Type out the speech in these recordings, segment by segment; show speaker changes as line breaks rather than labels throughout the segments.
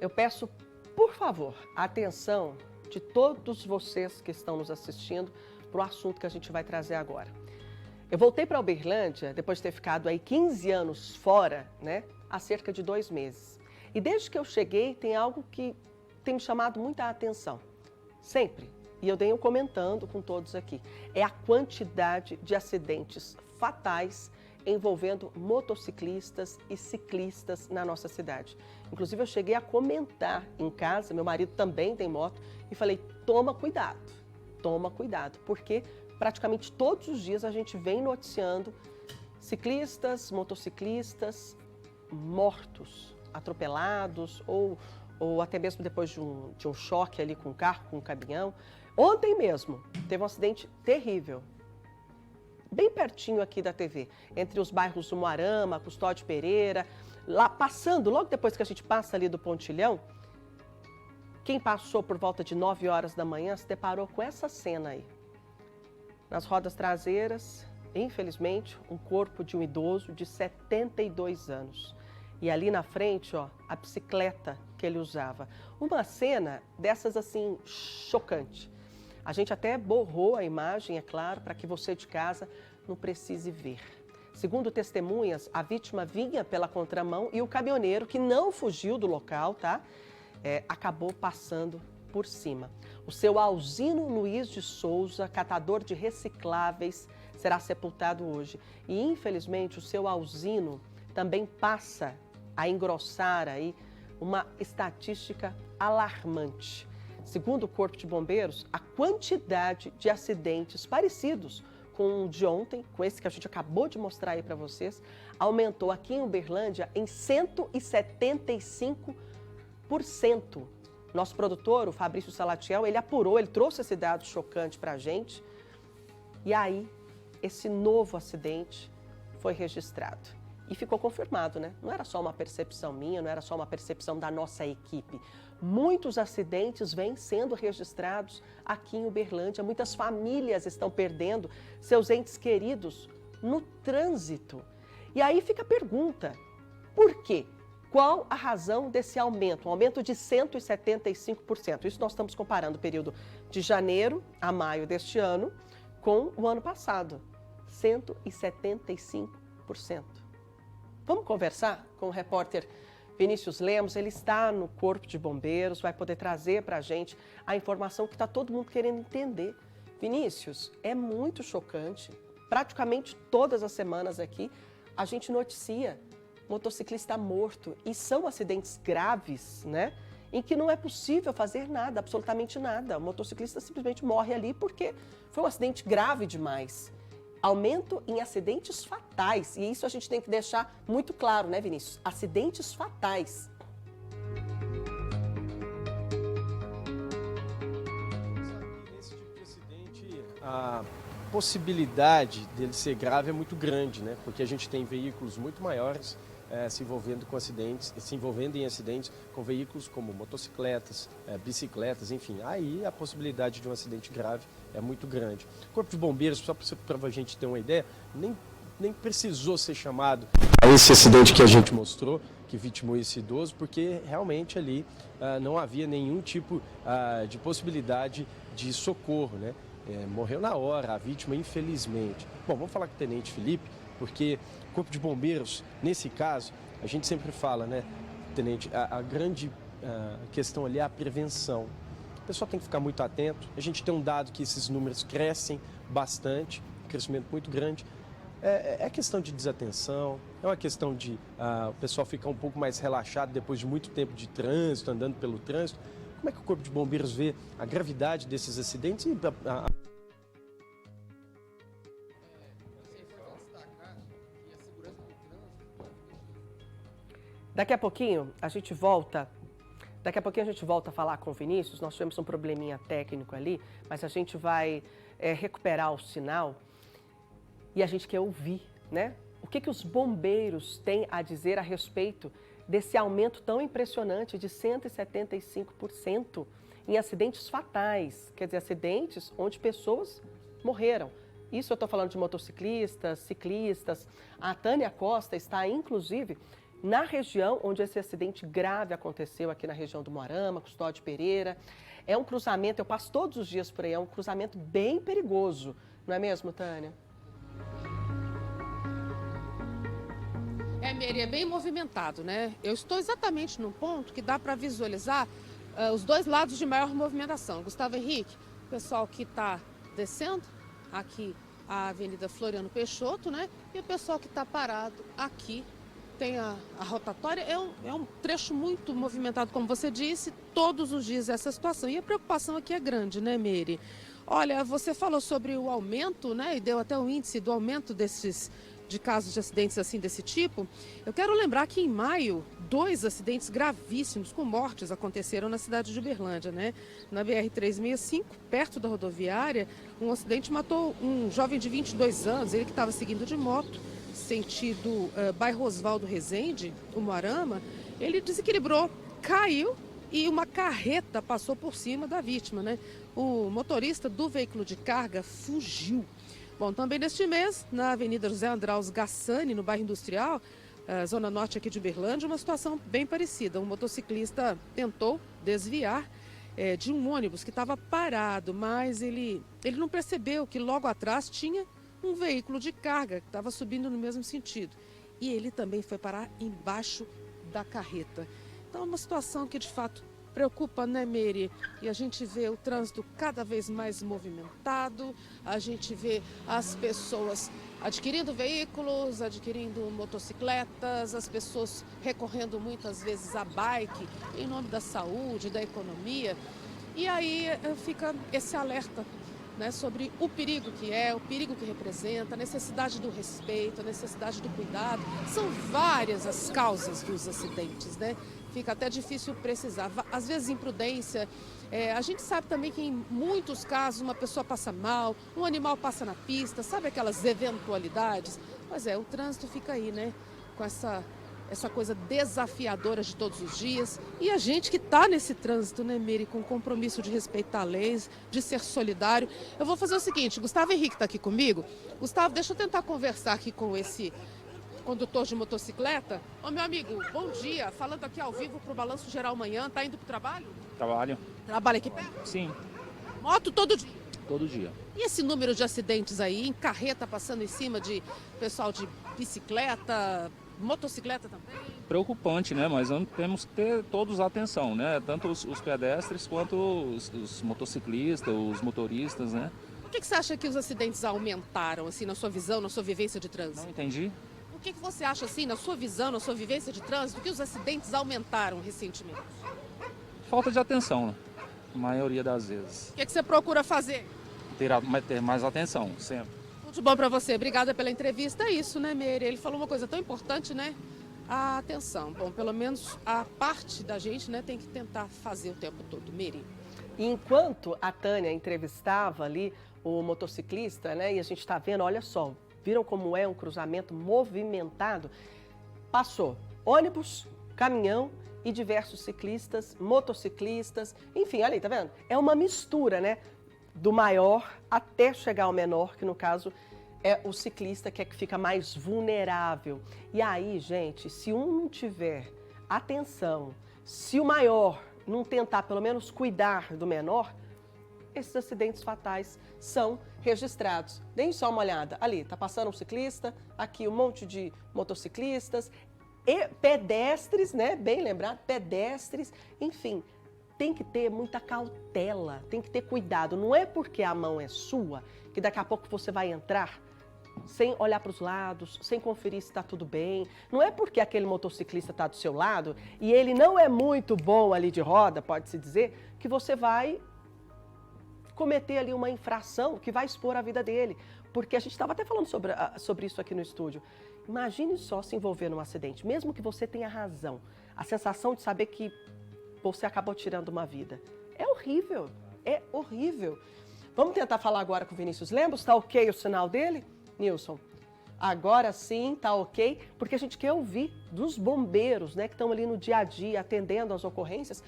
eu peço, por favor, a atenção de todos vocês que estão nos assistindo para o assunto que a gente vai trazer agora. Eu voltei para Uberlândia, depois de ter ficado aí 15 anos fora, né, há cerca de 2 meses. E desde que eu cheguei, tem algo que tem me chamado muita atenção, sempre. E eu venho comentando com todos aqui. É a quantidade de acidentes fatais envolvendo motociclistas e ciclistas na nossa cidade. Inclusive, eu cheguei a comentar em casa, meu marido também tem moto, e falei, toma cuidado, porque praticamente todos os dias a gente vem noticiando ciclistas, motociclistas mortos, atropelados ou até mesmo depois de um choque ali com um carro, com um caminhão. Ontem mesmo teve um acidente terrível, bem pertinho aqui da TV, entre os bairros do Moarama, Custódio Pereira, lá passando, logo depois que a gente passa ali do Pontilhão, quem passou por volta de 9 horas da manhã se deparou com essa cena aí. Nas rodas traseiras, infelizmente, um corpo de um idoso de 72 anos. E ali na frente, ó, a bicicleta que ele usava. Uma cena dessas assim, chocante. A gente até borrou a imagem, é claro, para que você de casa não precise ver. Segundo testemunhas, a vítima vinha pela contramão e o caminhoneiro, que não fugiu do local, tá? Acabou passando por cima. O seu Alzino Luiz de Souza, catador de recicláveis, será sepultado hoje. E, infelizmente, o seu Alzino também passa a engrossar aí uma estatística alarmante. Segundo o Corpo de Bombeiros, a quantidade de acidentes parecidos com o de ontem, com esse que a gente acabou de mostrar aí para vocês, aumentou aqui em Uberlândia em 175%. Nosso produtor, o Fabrício Salatiel, ele apurou, ele trouxe esse dado chocante para a gente. E aí, esse novo acidente foi registrado. E ficou confirmado, né? Não era só uma percepção minha, não era só uma percepção da nossa equipe. Muitos acidentes vêm sendo registrados aqui em Uberlândia. Muitas famílias estão perdendo seus entes queridos no trânsito. E aí fica a pergunta, por quê? Qual a razão desse aumento? Um aumento de 175%. Isso nós estamos comparando o período de janeiro a maio deste ano com o ano passado. 175%. Vamos conversar com o repórter Vinícius Lemos, ele está no Corpo de Bombeiros, vai poder trazer para a gente a informação que está todo mundo querendo entender. Vinícius, é muito chocante, praticamente todas as semanas aqui a gente noticia motociclista morto e são acidentes graves, né? Em que não é possível fazer nada, absolutamente nada. O motociclista simplesmente morre ali porque foi um acidente grave demais. Aumento em acidentes fatais, e isso a gente tem que deixar muito claro, né, Vinícius? Acidentes fatais.
Nesse tipo de acidente, a possibilidade dele ser grave é muito grande, né? Porque a gente tem veículos muito maiores se envolvendo em acidentes com veículos como motocicletas, bicicletas, enfim. Aí a possibilidade de um acidente grave é muito grande. O Corpo de Bombeiros, só para a gente ter uma ideia, nem precisou ser chamado a esse acidente que a gente mostrou, que vitimou esse idoso, porque realmente ali não havia nenhum tipo de possibilidade de socorro, né? Morreu na hora a vítima, infelizmente. Bom, vamos falar com o Tenente Felipe, porque o Corpo de Bombeiros, nesse caso, a gente sempre fala, né, Tenente, a grande questão ali é a prevenção. O pessoal tem que ficar muito atento. A gente tem um dado que esses números crescem bastante, um crescimento muito grande. É questão de desatenção, é uma questão de o pessoal ficar um pouco mais relaxado depois de muito tempo de trânsito, andando pelo trânsito. Como é que o Corpo de Bombeiros vê a gravidade desses acidentes e
Daqui a pouquinho a gente volta a falar com o Vinícius. Nós tivemos um probleminha técnico ali, mas a gente vai recuperar o sinal e a gente quer ouvir, né? O que os bombeiros têm a dizer a respeito desse aumento tão impressionante de 175% em acidentes fatais, quer dizer, acidentes onde pessoas morreram. Isso eu estou falando de motociclistas, ciclistas. A Tânia Costa está, inclusive, na região onde esse acidente grave aconteceu, aqui na região do Moarama, Custódio Pereira. É um cruzamento, eu passo todos os dias por aí, é um cruzamento bem perigoso, não é mesmo, Tânia?
Meire, é bem movimentado, né? Eu estou exatamente num ponto que dá para visualizar os dois lados de maior movimentação. Gustavo Henrique, o pessoal que está descendo aqui a Avenida Floriano Peixoto, né? E o pessoal que está parado aqui, tem a rotatória. É um trecho muito movimentado, como você disse, todos os dias essa situação. E a preocupação aqui é grande, né, Meire? Olha, você falou sobre o aumento, né? E deu até o índice do aumento de casos de acidentes assim desse tipo. Eu quero lembrar que em maio, 2 acidentes gravíssimos com mortes aconteceram na cidade de Uberlândia, né? Na BR-365, perto da rodoviária, um acidente matou um jovem de 22 anos, ele que estava seguindo de moto, sentido bairro Oswaldo Rezende, o Moarama. Ele desequilibrou, caiu e uma carreta passou por cima da vítima, né? O motorista do veículo de carga fugiu. Bom, também neste mês, na Avenida José Andraus Gassani, no bairro Industrial, zona norte aqui de Uberlândia, uma situação bem parecida. Um motociclista tentou desviar de um ônibus que estava parado, mas ele não percebeu que logo atrás tinha um veículo de carga que estava subindo no mesmo sentido. E ele também foi parar embaixo da carreta. Então, é uma situação que, de fato, preocupa, né, Meire? E a gente vê o trânsito cada vez mais movimentado, a gente vê as pessoas adquirindo veículos, adquirindo motocicletas, as pessoas recorrendo muitas vezes à bike em nome da saúde, da economia. E aí fica esse alerta, né, sobre o perigo que é, o perigo que representa, a necessidade do respeito, a necessidade do cuidado. São várias as causas dos acidentes, né? Fica até difícil precisar. Às vezes, imprudência. A gente sabe também que em muitos casos uma pessoa passa mal, um animal passa na pista, sabe aquelas eventualidades? Pois é, o trânsito fica aí, né? Com essa coisa desafiadora de todos os dias. E a gente que está nesse trânsito, né, Meire, com o compromisso de respeitar leis, de ser solidário. Eu vou fazer o seguinte, Gustavo Henrique está aqui comigo. Gustavo, deixa eu tentar conversar aqui com esse condutor de motocicleta. Ô, meu amigo, bom dia. Falando aqui ao vivo para o Balanço Geral Manhã. Tá indo para o trabalho?
Trabalho.
Trabalha aqui perto?
Sim,
Moto todo dia?
todo dia.
E esse número de acidentes aí, em carreta passando em cima de pessoal de bicicleta, motocicleta também?
Preocupante, né? Mas temos que ter todos a atenção, né? Tanto os pedestres quanto os motociclistas, os motoristas, né?
Por que você acha que os acidentes aumentaram, assim, na sua visão, na sua vivência de trânsito?
Não entendi?
O que você acha, assim, na sua visão, na sua vivência de trânsito, que os acidentes aumentaram recentemente?
Falta de atenção, né? A maioria das vezes.
O que você procura fazer?
Ter mais atenção, sempre.
Tudo de bom para você. Obrigada pela entrevista. É isso, né, Meire? Ele falou uma coisa tão importante, né? A atenção. Bom, pelo menos a parte da gente, né, tem que tentar fazer o tempo todo. Meire.
Enquanto a Tânia entrevistava ali o motociclista, né, e a gente está vendo, olha só, viram como é um cruzamento movimentado? Passou ônibus, caminhão e diversos ciclistas, motociclistas, enfim, olha aí, tá vendo? É uma mistura, né? Do maior até chegar ao menor, que no caso é o ciclista que fica mais vulnerável. E aí, gente, se um não tiver atenção, se o maior não tentar pelo menos cuidar do menor, esses acidentes fatais são registrados. Deem só uma olhada. Ali, tá passando um ciclista, aqui um monte de motociclistas e pedestres, né? Bem lembrado, pedestres, enfim. Tem que ter muita cautela, tem que ter cuidado. Não é porque a mão é sua que daqui a pouco você vai entrar sem olhar para os lados, sem conferir se está tudo bem. Não é porque aquele motociclista está do seu lado e ele não é muito bom ali de roda, pode-se dizer, que você vai cometer ali uma infração que vai expor a vida dele. Porque a gente estava até falando sobre isso aqui no estúdio. Imagine só se envolver num acidente, mesmo que você tenha razão. A sensação de saber que você acabou tirando uma vida. É horrível, é horrível. Vamos tentar falar agora com o Vinícius Lemos? Está ok o sinal dele, Nilson? Agora sim, está ok, porque a gente quer ouvir dos bombeiros, né, que estão ali no dia a dia, atendendo às ocorrências,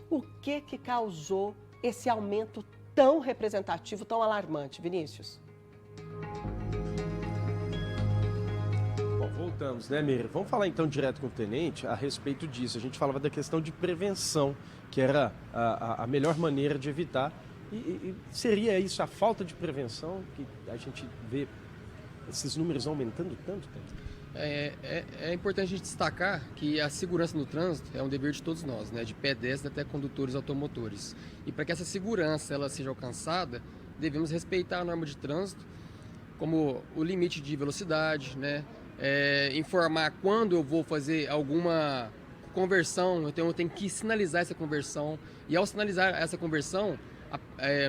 o que causou esse aumento tão representativo, tão alarmante, Vinícius?
Bom,
voltamos, né, Miriam? Vamos falar então direto com o tenente a respeito disso. A gente falava da questão de prevenção, que era a melhor maneira de evitar. E seria isso, a falta de prevenção, que a gente vê esses números aumentando tanto?
É importante a gente destacar que a segurança no trânsito é um dever de todos nós, né, de pedestres até condutores automotores. E para que essa segurança ela seja alcançada, devemos respeitar a norma de trânsito, como o limite de velocidade, né, informar quando eu vou fazer alguma conversão, então eu tenho que sinalizar essa conversão. E ao sinalizar essa conversão,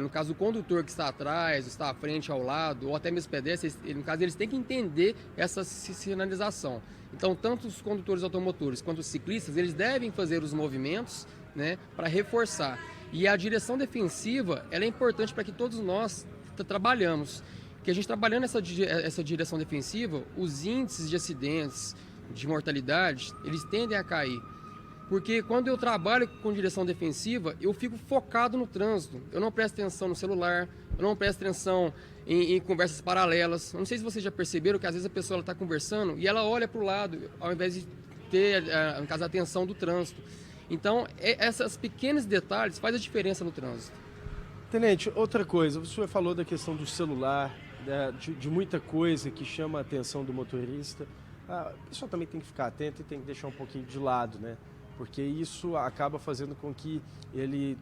no caso o condutor que está atrás, está à frente, ao lado, ou até mesmo pedestres, no caso eles têm que entender essa sinalização. Então tanto os condutores automotores quanto os ciclistas, eles devem fazer os movimentos, né, para reforçar. E a direção defensiva, ela é importante para que todos nós trabalhamos. Que a gente trabalhando essa direção defensiva, os índices de acidentes, de mortalidade, eles tendem a cair. Porque quando eu trabalho com direção defensiva, eu fico focado no trânsito. Eu não presto atenção no celular, eu não presto atenção em conversas paralelas. Eu não sei se vocês já perceberam que às vezes a pessoa está conversando e ela olha para o lado, ao invés de ter, no caso, a atenção do trânsito. Então, esses pequenos detalhes fazem a diferença no trânsito.
Tenente, outra coisa, o senhor falou da questão do celular, de muita coisa que chama a atenção do motorista. O pessoal também tem que ficar atento e tem que deixar um pouquinho de lado, né? Porque isso acaba fazendo com que ele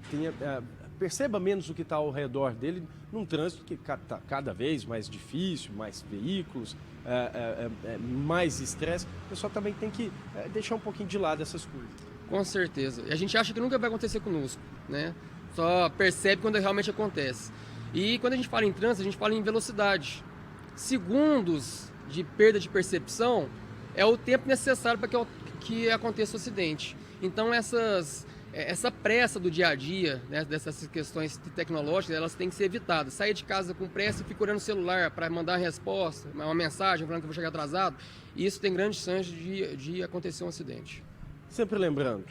perceba menos o que está ao redor dele num trânsito que está cada vez mais difícil, mais veículos, mais estresse. O pessoal também tem que deixar um pouquinho de lado essas coisas.
Com certeza. E a gente acha que nunca vai acontecer conosco, né? Só percebe quando realmente acontece. E quando a gente fala em trânsito, a gente fala em velocidade. Segundos de perda de percepção é o tempo necessário para que aconteça o acidente. Então essa pressa do dia a dia, né, dessas questões tecnológicas, elas têm que ser evitadas. Sair de casa com pressa e ficar olhando o celular para mandar uma resposta, uma mensagem falando que eu vou chegar atrasado, isso tem grandes chances de acontecer um acidente.
Sempre lembrando,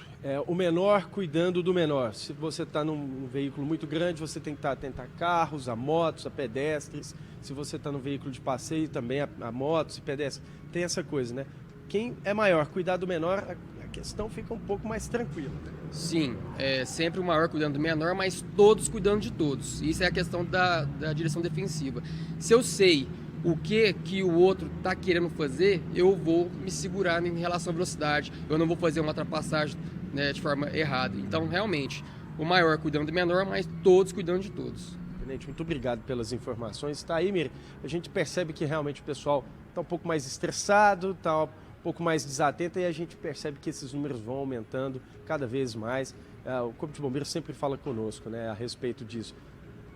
o menor cuidando do menor. Se você está num veículo muito grande, você tem que estar atento a carros, a motos, a pedestres. Se você está num veículo de passeio, também a motos e pedestres. Tem essa coisa, né? Quem é maior, cuidar do menor, a questão fica um pouco mais tranquila.
Sim, é sempre o maior cuidando do menor, mas todos cuidando de todos. Isso é a questão da direção defensiva. Se eu sei o que o outro está querendo fazer, eu vou me segurar em relação à velocidade. Eu não vou fazer uma ultrapassagem, né, de forma errada. Então, realmente, o maior cuidando do menor, mas todos cuidando de todos.
Tenente, muito obrigado pelas informações. Está aí, Miriam, a gente percebe que realmente o pessoal está um pouco mais estressado, está um pouco mais desatento e a gente percebe que esses números vão aumentando cada vez mais. O Corpo de Bombeiros sempre fala conosco, né, a respeito disso.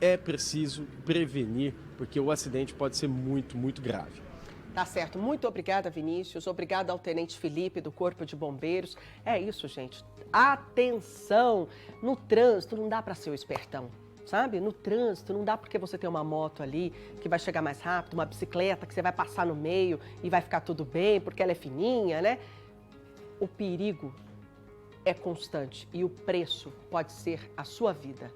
É preciso prevenir, porque o acidente pode ser muito, muito grave.
Tá certo. Muito obrigada, Vinícius. Obrigada ao Tenente Felipe, do Corpo de Bombeiros. É isso, gente. Atenção! No trânsito não dá para ser o espertão, sabe? No trânsito não dá porque você tem uma moto ali que vai chegar mais rápido, uma bicicleta que você vai passar no meio e vai ficar tudo bem porque ela é fininha, né? O perigo é constante e o preço pode ser a sua vida.